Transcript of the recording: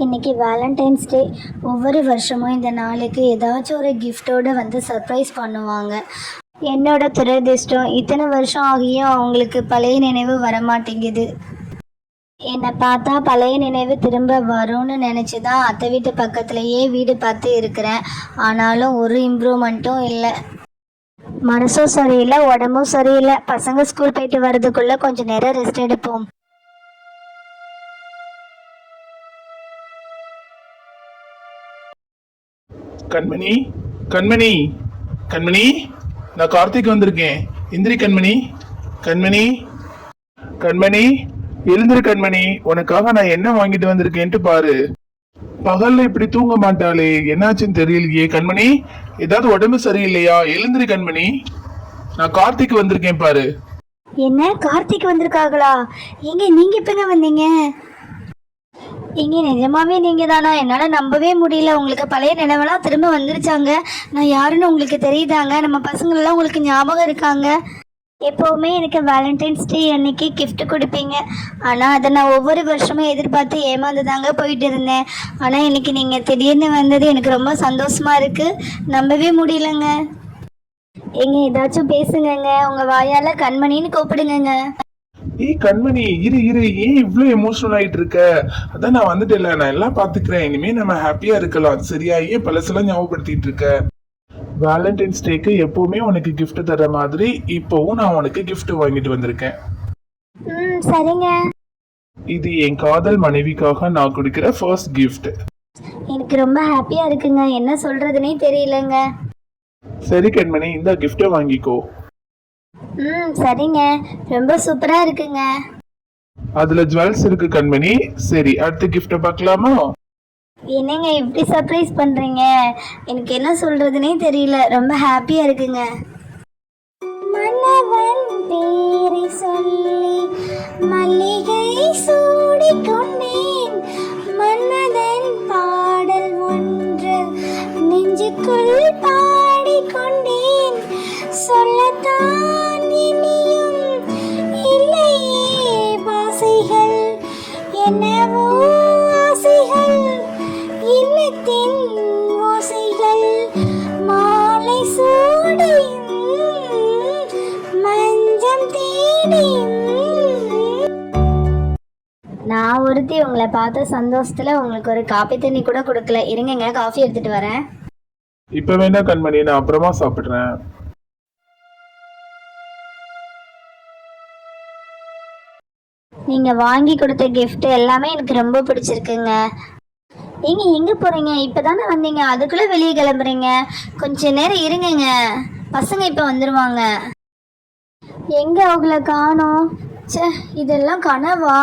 இன்றைக்கி வேலண்டைன்ஸ் டே. ஒவ்வொரு வருஷமும் இந்த நாளுக்கு ஏதாச்சும் ஒரு கிஃப்டோடு வந்து சர்ப்ரைஸ் பண்ணுவாங்க. என்னோட துரதிர்ஷ்டம் இத்தனை வருஷம் ஆகியும் அவங்களுக்கு பழைய நினைவு வரமாட்டேங்குது. என்னை பார்த்தா பழைய நினைவு திரும்ப வரும்னு நினச்சி தான் அத்தை வீட்டு பக்கத்துலேயே வீடு பார்த்து இருக்கிறேன். ஆனாலும் ஒரு இம்ப்ரூவ்மெண்ட்டும் இல்லை. மனசும் சரியில்லை, உடம்பும் சரியில்லை. பசங்க ஸ்கூல் போயிட்டு வர்றதுக்குள்ளே கொஞ்சம் நேரம் ரெஸ்ட் எடுப்போம். கண்மணி, கண்மணி, கண்மணி, நான் கார்த்திக் வந்திருக்கேன். எந்திரி கண்மணி. கண்மணி, கண்மணி, எழுந்திரு கண்மணி. உனக்காக நான் என்ன வாங்கிட்டு வந்திருக்கேன்ட்டு பாரு. பகல்ல இப்படி தூங்க மாட்டாளே, என்னாச்சுன்னு தெரியலையே. கண்மணி, ஏதாவது உடம்பு சரியில்லையா? எழுந்திரு கண்மணி. நான் கார்த்திக் வந்திருக்கேன் பாரு. என்ன, கார்த்திக் வந்திருக்காங்களா? எங்க நீங்க எப்பங்க வந்தீங்க? இங்கே நிஜமாவே நீங்கள் தானா? என்னால் நம்பவே முடியல. உங்களுக்கு பழைய நினைவெல்லாம் திரும்ப வந்துருச்சாங்க. நான் யாருன்னு உங்களுக்கு தெரியுதாங்க? நம்ம பசங்களெல்லாம் உங்களுக்கு ஞாபகம் இருக்காங்க? எப்போவுமே எனக்கு வேலண்டைன்ஸ் டே அன்னைக்கு கிஃப்ட் கொடுப்பீங்க. ஆனால் அதை நான் ஒவ்வொரு வருஷமும் எதிர்பார்த்து ஏமாந்து தாங்க போயிட்டு இருந்தேன். ஆனால் இன்னைக்கு நீங்கள் திடீர்னு வந்தது எனக்கு ரொம்ப சந்தோஷமாக இருக்குது. நம்பவே முடியலங்க. எங்க ஏதாச்சும் பேசுங்கங்க. உங்கள் வாயால் கண்மணின்னு கூப்பிடுங்கங்க. ஏய் கண்மணி, இரு இரு, ஏன் இவ்வளவு எமோஷனல் ஆயிட்டு இருக்க? அதான் நான் வந்துட்டேன்ல, நான் எல்லாம் பாத்துக்கிறேன். இனிமே நம்ம ஹாப்பியா இருக்கலாம், சரியா? ஏன் பழசெல்லாம் ஞாபகப்படுத்திட்டு இருக்க? வேலண்டைன்ஸ் டேக்கு எப்பவுமே உனக்கு கிஃப்ட் தர மாதிரி இப்பவும் நான் உனக்கு கிஃப்ட் வாங்கிட்டு வந்திருக்கேன். சரிங்க. இது என் காதல் மனைவிக்காக நான் கொடுக்கிற ஃபர்ஸ்ட் கிஃப்ட். எனக்கு ரொம்ப ஹாப்பியா இருக்குங்க. என்ன சொல்றதுனே தெரியலங்க. சரி கண்மணி, இந்த கிஃப்ட வாங்கிக்கோ. சரிங்க. ரொம்ப சூப்பரா இருக்குங்க. அதுல ஜுவல்ஸ் இருக்கு கண்மணி. சரி, அடுத்த கிஃப்ட பார்க்கலாமா? என்னங்க இப்படி சர்ப்ரைஸ் பண்றீங்க? எனக்கு என்ன சொல்றதுனே தெரியல. ரொம்ப ஹாப்பியா இருக்குங்க. மன்னவன் பேரை சொல்லி மல்லிகை சூடிக் கொண்டேன். மன்னதன் பாடல் ஒன்று நெஞ்சுக்குள் பாடிக்கொண்டேன். சொல்லத்தான் இனியும் இல்லையே பாசைகள், என்னவோ ஆசைகள், இல்லத்தின் ஓசைகள், மாலை சூடியும் மஞ்சம் தேடியும். நான் ஒருத்தி உங்களை பார்த்த சந்தோஷத்துல உங்களுக்கு ஒரு காபி தண்ணி கூட கொடுக்கல. இருங்க, காஃபி எடுத்துட்டு வரேன். இப்ப வேணா கண்மணி, நான் அப்புறமா சாப்பிடுறேன். நீங்க வாங்கி கொடுத்த கிஃப்ட் எல்லாமே எனக்கு ரொம்ப பிடிச்சிருக்குங்க. நீங்க எங்க போறீங்க? இப்பதானே வந்தீங்க, அதுக்குள்ள வெளியே கிளம்புறீங்க. கொஞ்ச நேரம் இருங்கங்க, பசங்க இப்ப வந்துருவாங்க. எங்க அவங்கள காணோம்? ச்சே, இதெல்லாம் கனவா?